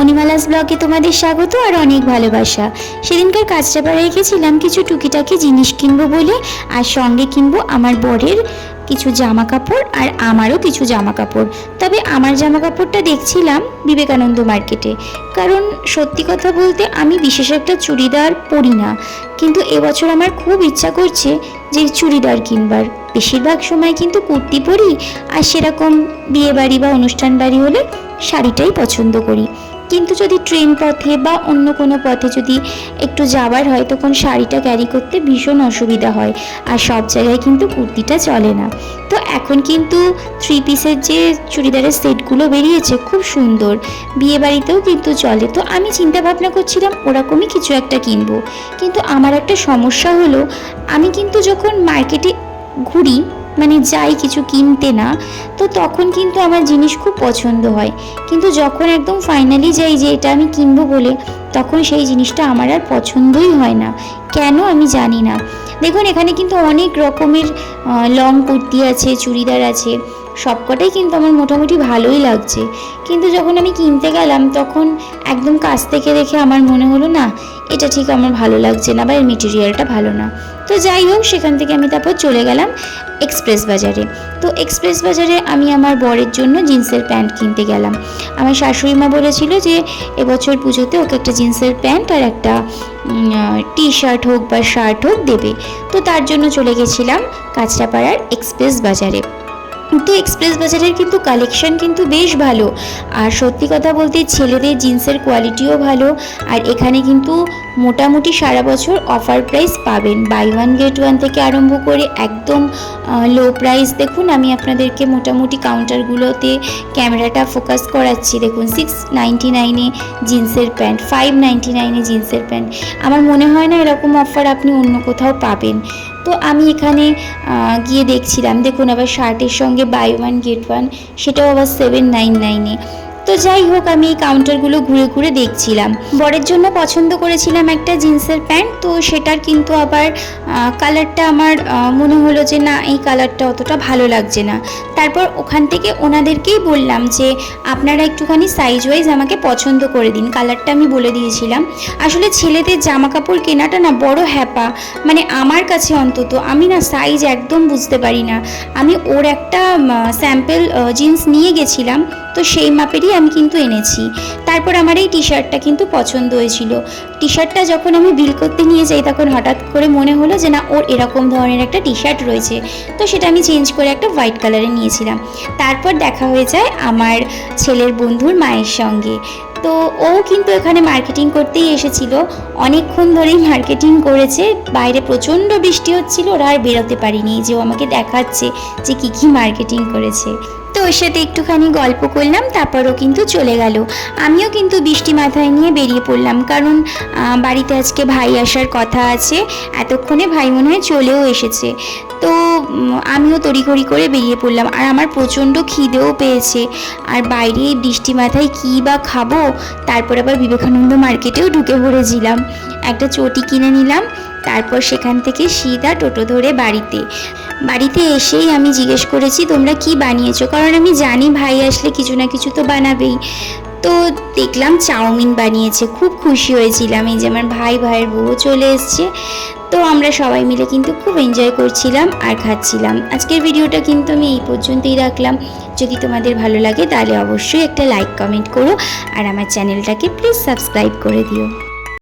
মণিমালাস ব্লগে তোমাদের স্বাগত আর অনেক ভালোবাসা। সেদিনকার কাঁচরাপাড়ায় গেছিলাম কিছু টুকিটাকি জিনিস কিনবো বলে, আর সঙ্গে কিনবো আমার বরের কিছু জামা কাপড় আর আমারও কিছু জামা কাপড়। তবে আমার জামা কাপড়টা দেখছিলাম বিবেকানন্দ মার্কেটে, কারণ সত্যি কথা বলতে আমি বিশেষ একটা চুড়িদার পরি না, কিন্তু এবছর আমার খুব ইচ্ছা করছে যে চুড়িদার কিনবার। বেশিরভাগ সময় কিন্তু কুর্তি পরি, আর সেরকম বিয়ে বাড়ি বা অনুষ্ঠান বাড়ি হলে শাড়িটাই পছন্দ করি। কিন্তু যদি ট্রেন পথে বা অন্য কোনো পথে যদি একটু যাবার হয় তখন শাড়িটা ক্যারি করতে ভীষণ অসুবিধা হয়, আর সব জায়গায় কিন্তু কুর্তিটা চলে না। তো এখন কিন্তু 3 পিসের যে চুড়িদারের সেটগুলো বেরিয়েছে খুব সুন্দর, বিয়ে বাড়িতেও কিন্তু চলে। তো আমি চিন্তা ভাবনা করছিলাম ওরকমই কিছু একটা কিনবো। কিন্তু আমার একটা সমস্যা হলো, আমি কিন্তু যখন মার্কেটে ঘুরি মানে যাই কিছু কিনতে না, তো তখন কিন্তু আমার জিনিস খুব পছন্দ হয়, কিন্তু যখন একদম ফাইনালি যাই যে এটা আমি কিনবো বলে, তখন সেই জিনিসটা আমার আর পছন্দই হয় না। কেন আমি জানি না। দেখুন এখানে কিন্তু অনেক রকমের লং কুর্তি আছে, চুড়িদার আছে, সবকটাই কিন্তু আমার মোটামুটি ভালোই লাগছে। কিন্তু যখন আমি কিনতে গেলাম তখন একদম কাছ থেকে দেখে আমার মনে হলো না, এটা ঠিক আমার ভালো লাগছে না বা এর মেটেরিয়ালটা ভালো না। তো যাই হোক, সেখান থেকে আমি তারপর চলে গেলাম এক্সপ্রেস বাজারে। তো এক্সপ্রেস বাজারে আমি আমার বরের জন্য জিন্সের প্যান্ট কিনতে গেলাম। আমার শাশুড়ি মা বলেছিল যে এবছর পুজোতে ওকে একটা জিন্সের প্যান্ট আর একটা টি শার্ট হোক বা শার্ট হোক দেবে। তো তার জন্য চলে গেছিলাম কাঁচরাপাড়ার এক্সপ্রেস বাজারে। তো এক্সপ্রেস বাজারের কিন্তু কালেকশন কিন্তু বেশ ভালো, আর সত্যি কথা বলতে ছেলেদের জিন্সের কোয়ালিটিও ভালো। আর এখানে কিন্তু মোটামুটি সারা বছর অফার প্রাইস পাবেন, বাই ওয়ান গেট ওয়ান থেকে আরম্ভ করে একদম লো প্রাইস। দেখুন আমি আপনাদেরকে মোটামুটি কাউন্টারগুলোতে ক্যামেরাটা ফোকাস করাচ্ছি। দেখুন 699-এ জিন্সের প্যান্ট, 599-এ জিন্সের প্যান্ট। আমার মনে হয় না এরকম অফার আপনি অন্য কোথাও পাবেন। তো আমি এখানে গিয়ে দেখছিলাম, দেখুন আবার শার্টের সঙ্গে বাই ওয়ান গেট ওয়ান, সেটাও আবার 799-এ। তো যাই হোক, আমি এই কাউন্টারগুলো ঘুরে ঘুরে দেখছিলাম। বরের জন্য পছন্দ করেছিলাম একটা জিন্সের প্যান্ট, তো সেটার কিন্তু আবার কালারটা আমার মনে হলো যে না, এই কালারটা অতটা ভালো লাগছে না। তারপর ওখান থেকে ওনাদেরকেই বললাম যে আপনারা একটুখানি সাইজ ওয়াইজ আমাকে পছন্দ করে দিন। কালারটা আমি বলে দিয়েছিলাম। আসলে ছেলেদের জামা কাপড় কেনাটা না বড় হ্যাপা, মানে আমার কাছে অন্তত। আমি না সাইজ একদম বুঝতে পারি না। আমি ওর একটা স্যাম্পল জিন্স নিয়ে গেছিলাম, তো সেই মাপেরই আমি কিন্তু এনেছি। তারপর আমার এই টি শার্টটা কিন্তু পছন্দ হয়েছিল। টি শার্টটা যখন আমি বিল করতে নিয়ে যাই তখন হঠাৎ করে মনে হলো যে না, ওর এরকম ধরনের একটা টি শার্ট রয়েছে, তো সেটা আমি চেঞ্জ করে একটা হোয়াইট কালারে নিয়েছিলাম। তারপর দেখা হয়ে যায় আমার ছেলের বন্ধুর মায়ের সঙ্গে। তো ও কিন্তু এখানে মার্কেটিং করতেই এসেছিল, অনেকক্ষণ ধরেই মার্কেটিং করেছে। বাইরে প্রচণ্ড বৃষ্টি হচ্ছিল, ওরা আর বেরোতে পারিনি, যে ও আমাকে দেখাচ্ছে যে কী কী মার্কেটিং করেছে। তো ওর সাথে একটুখানি গল্প করলাম, তারপরও কিন্তু চলে গেল। আমিও কিন্তু বৃষ্টি মাথায় নিয়ে বেরিয়ে পড়লাম, কারণ বাড়িতে আজকে ভাই আসার কথা আছে। এতক্ষণে ভাই মনে হয় চলেও এসেছে। তো আমিও তড়িঘড়ি করে বেরিয়ে পড়লাম, আর আমার প্রচণ্ড খিদেও পেয়েছে। আর বাইরে বৃষ্টি মাথায় কী বা খাবো, তারপর আবার বিবেকানন্দ মার্কেটেও ঢুকে পড়েছিলাম। একটা চটি কিনে নিলাম, তারপর সেখান থেকে সিধা টোটো ধরে বাড়িতে এসেই আমি জিজ্ঞেস করেছি তোমরা কি বানিয়েছো, কারণ আমি জানি ভাই আসলে কিছু না কিছু তো বানাবেই। তো দেখলাম চাউমিন বানিয়েছে, খুব খুশি হয়েছিলাম। এই যে আমার ভাইয়ের বউ চলে এসছে। তো আমরা সবাই মিলে কিন্তু খুব এনজয় করছিলাম আর খাচ্ছিলাম। আজকের ভিডিওটা কিন্তু আমি এই পর্যন্তই রাখলাম। যদি তোমাদের ভালো লাগে তাহলে অবশ্যই একটা লাইক কমেন্ট করো, আর আমার চ্যানেলটাকে প্লিজ সাবস্ক্রাইব করে দিও।